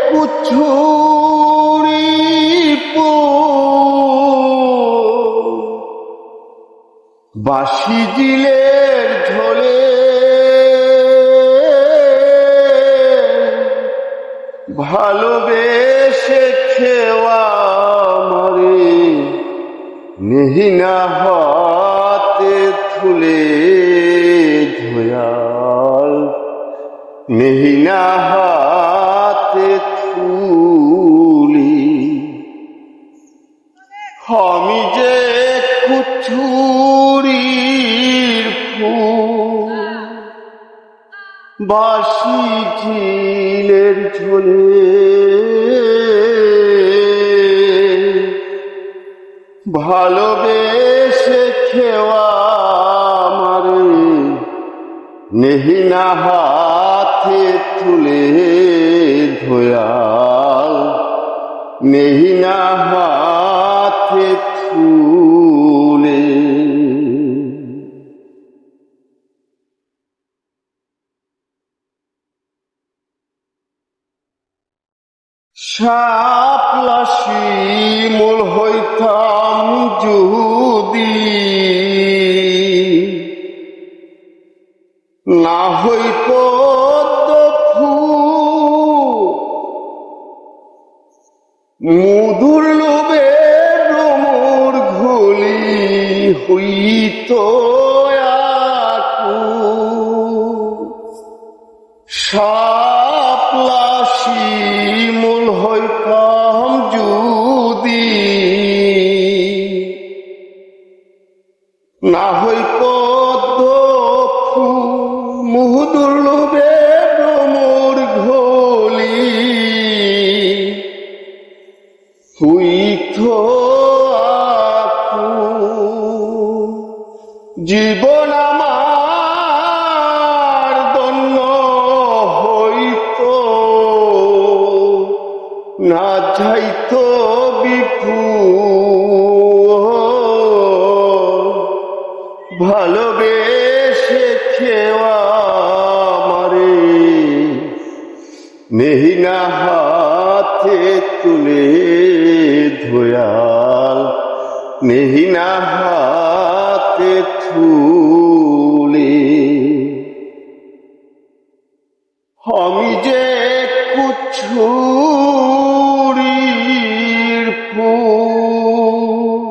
কুছুরি বাসি জিলের ঝোলে ভালোবেসে খেওয়া মরে নেহিনা হাতে থুলে ধোয়াল নেহিনা হাতে থুলি আমি যে কুছুরির ফুল বাসি ঝিলের ঝোলে ভালোবেসে খেওয়া মারে নেহিনা হাতে তুলে ধোয়াল নেহিনা হাতে তুলে শাপলা শিমুল হইতাম যদি না হই পদ্ম ফুল মধুর লোভে ভ্রমর ঘুলি হইত শাপলা শিমুল হইতাম যদি না হই পদ্ম মধুর লোভে ভ্রমর ঘোলি হইত জীবন আমার ধন্য হইত না যাইত বিপুল ভালোবেসে খেওয়া মারে নেহিনা হাতে তুলে ধোয়াল নেহিনা হাতে তুলে আমি যে কুছুরির ফুল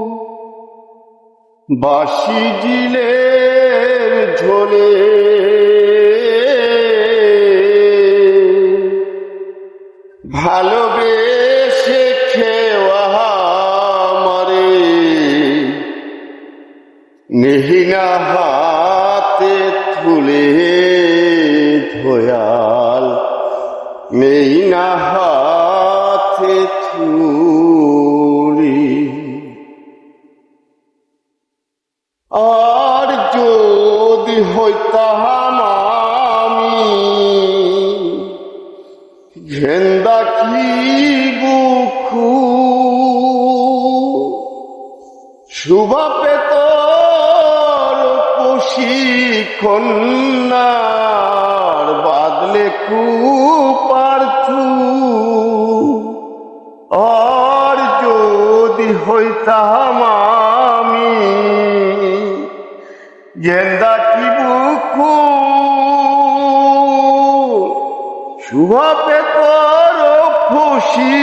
বাসি জিলের ঝোলে ভালোবেসে খেওয়া মারে নেহিনা হাতে তুলে ধোয়াল নেহিনা হাতে তুলি আর যদি হইতাম আমি গেন্দা কি বুকু শুভা পেত রূপসী কন্যার বাদলে কুপার্থু আর যদি হইতাম আমি গেন্দা কি বুকু শুভা পেত খুশি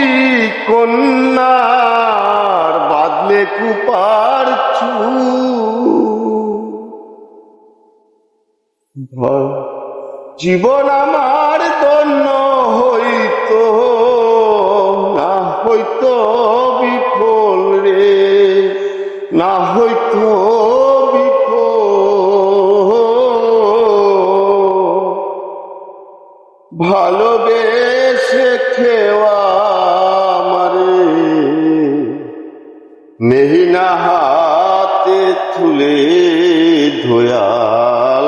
কন্যার বাদলে কুপার্থু জীবন আমার ধন্য হইত না হইত বিফল রে না হইত ভালোবেসে খেওয়া মারে নেহিনা হাতে তুলে ধোয়াল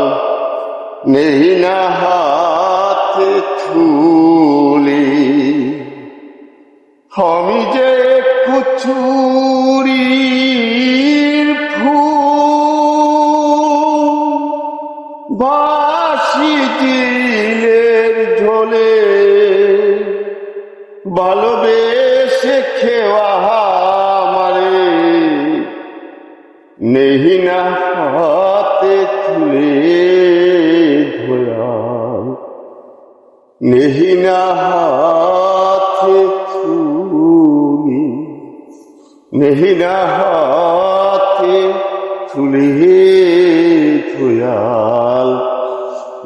নেহিনা হাতে তুলে আমি যে কুছুরির ফুল বাসি জিলের ঝোলে ভালোবেসে খেওয়া আমারে নেহি না হাতে তুলে ধোয়াল, নেহি না হাতে তুলি, নেহি না হাতে তুলে ধোয়াল,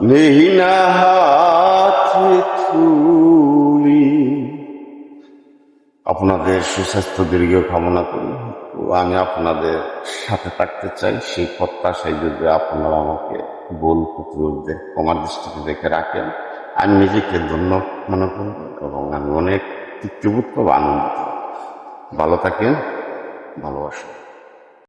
নেহি না হাতে তুলি। আপনাদের সুস্বাস্থ্য দীর্ঘ কামনা করি। তো আমি আপনাদের সাথে থাকতে চাই, সেই প্রত্যাশায় যদি আপনারা আমাকে ভুল প্রতিরোধে ক্ষমার দৃষ্টিতে দেখে রাখেন, আমি নিজেকে ধন্য মনে করব এবং আমি অনেক তৃপ্তিবোধ করব, আনন্দিত। ভালো থাকেন, ভালোবাসুন।